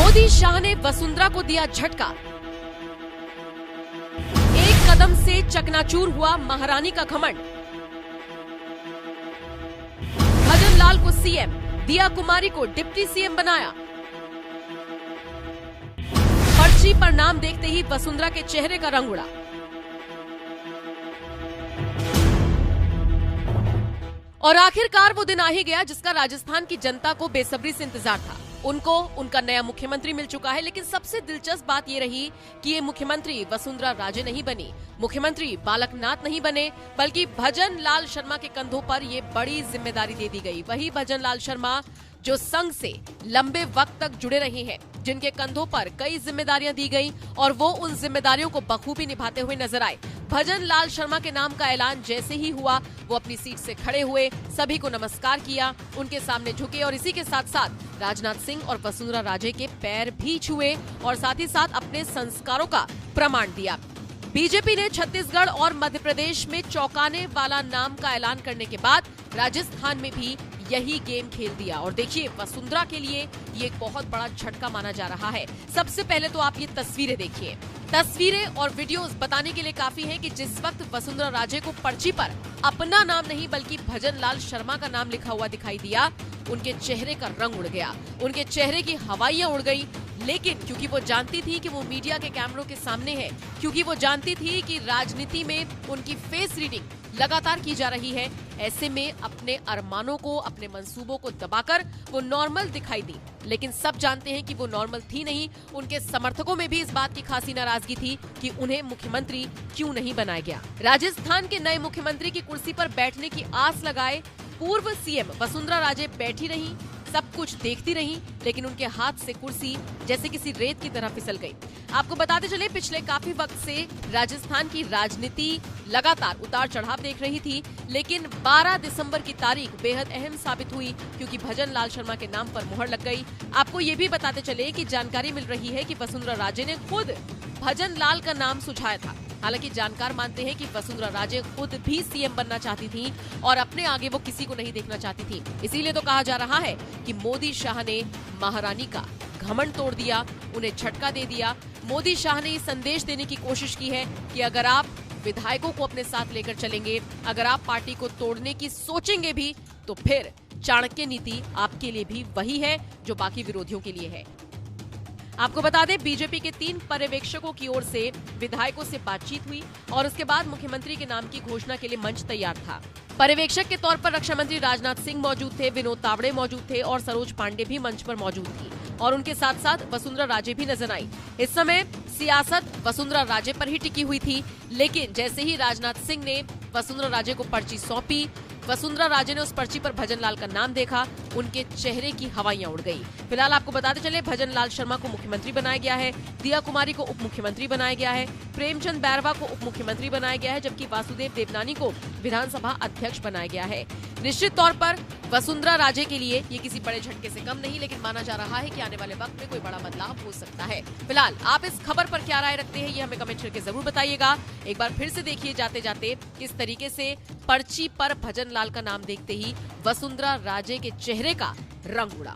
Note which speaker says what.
Speaker 1: मोदी शाह ने वसुंधरा को दिया झटका। एक कदम से चकनाचूर हुआ महारानी का घमंड। भजन लाल को सीएम, दिया कुमारी को डिप्टी सीएम बनाया। पर्ची पर नाम देखते ही वसुंधरा के चेहरे का रंग उड़ा। और आखिरकार वो दिन आ ही गया जिसका राजस्थान की जनता को बेसब्री से इंतजार था। उनको उनका नया मुख्यमंत्री मिल चुका है, लेकिन सबसे दिलचस्प बात ये रही कि ये मुख्यमंत्री वसुंधरा राजे नहीं बनी, मुख्यमंत्री बालक नाथ नहीं बने, बल्कि भजन लाल शर्मा के कंधों पर ये बड़ी जिम्मेदारी दे दी गई। वही भजन लाल शर्मा जो संघ से लंबे वक्त तक जुड़े रहे हैं, जिनके कंधों पर कई जिम्मेदारियां दी गई और वो उन जिम्मेदारियों को बखूबी निभाते हुए नजर आए। भजन लाल शर्मा के नाम का ऐलान जैसे ही हुआ, वो अपनी सीट से खड़े हुए, सभी को नमस्कार किया, उनके सामने झुके और इसी के साथ साथ राजनाथ सिंह और वसुंधरा राजे के पैर भी छुए और साथ ही साथ अपने संस्कारों का प्रमाण दिया। बीजेपी ने छत्तीसगढ़ और मध्य प्रदेश में चौंकाने वाला नाम का ऐलान करने के बाद राजस्थान में भी यही गेम खेल दिया। और देखिए, वसुंधरा के लिए ये एक बहुत बड़ा झटका माना जा रहा है। सबसे पहले तो आप ये तस्वीरें देखिए। तस्वीरें और वीडियोस बताने के लिए काफी हैं कि जिस वक्त वसुंधरा राजे को पर्ची पर अपना नाम नहीं बल्कि भजन लाल शर्मा का नाम लिखा हुआ दिखाई दिया, उनके चेहरे का रंग उड़ गया, उनके चेहरे की हवाइयां उड़ गई। लेकिन क्योंकि वो जानती थी कि वो मीडिया के कैमरों के सामने है, क्योंकि वो जानती थी कि राजनीति में उनकी फेस रीडिंग लगातार की जा रही है, ऐसे में अपने अरमानों को, अपने मंसूबों को दबाकर वो नॉर्मल दिखाई दी। लेकिन सब जानते हैं कि वो नॉर्मल थी नहीं। उनके समर्थकों में भी इस बात की खासी नाराजगी थी कि उन्हें मुख्यमंत्री क्यों नहीं बनाया गया। राजस्थान के नए मुख्यमंत्री की कुर्सी पर बैठने की आस लगाए पूर्व सीएम वसुंधरा राजे बैठी रहीं, सब कुछ देखती रहीं, लेकिन उनके हाथ से कुर्सी जैसे किसी रेत की तरह फिसल गई। आपको बताते चले, पिछले काफी वक्त से राजस्थान की राजनीति लगातार उतार चढ़ाव देख रही थी, लेकिन 12 दिसंबर की तारीख बेहद अहम साबित हुई क्योंकि भजन लाल शर्मा के नाम पर मुहर लग गई। आपको ये भी बताते चले कि जानकारी मिल रही है कि वसुंधरा राजे ने खुद भजन लाल का नाम सुझाया था। हालांकि जानकार मानते हैं कि वसुंधरा राजे खुद भी सीएम बनना चाहती थी और अपने आगे वो किसी को नहीं देखना चाहती थी। इसीलिए तो कहा जा रहा है कि मोदी शाह ने महारानी का घमंड तोड़ दिया, उन्हें झटका दे दिया। मोदी शाह ने ये संदेश देने की कोशिश की है कि अगर आप विधायकों को अपने साथ लेकर चलेंगे, अगर आप पार्टी को तोड़ने की सोचेंगे भी, तो फिर चाणक्य नीति आपके लिए भी वही है जो बाकी विरोधियों के लिए है। आपको बता दें, बीजेपी के 3 पर्यवेक्षकों की ओर से विधायकों से बातचीत हुई और उसके बाद मुख्यमंत्री के नाम की घोषणा के लिए मंच तैयार था। पर्यवेक्षक के तौर पर रक्षा मंत्री राजनाथ सिंह मौजूद थे, विनोद तावड़े मौजूद थे और सरोज पांडे भी मंच पर मौजूद थी और उनके साथ साथ वसुंधरा राजे भी नजर आई। इस समय सियासत वसुंधरा राजे पर ही टिकी हुई थी, लेकिन जैसे ही राजनाथ सिंह ने वसुंधरा राजे को पर्ची सौंपी, वसुंधरा राजे ने उस पर्ची पर भजन लाल का नाम देखा, उनके चेहरे की हवाइयां उड़ गई। फिलहाल आपको बताते चले, भजन लाल शर्मा को मुख्यमंत्री बनाया गया है, दिया कुमारी को उप मुख्यमंत्री बनाया गया है, प्रेमचंद बैरवा को उप मुख्यमंत्री बनाया गया है, जबकि वासुदेव देवनानी को विधानसभा अध्यक्ष बनाया गया है। निश्चित तौर पर वसुंधरा राजे के लिए ये किसी बड़े झटके से कम नहीं, लेकिन माना जा रहा है कि आने वाले वक्त में कोई बड़ा बदलाव हो सकता है। फिलहाल आप इस खबर पर क्या राय रखते हैं, ये हमें कमेंट करके जरूर बताइएगा। एक बार फिर से देखिए जाते जाते किस तरीके से पर्ची पर भजन लाल का नाम देखते ही वसुंधरा राजे के चेहरे का रंग उड़ा।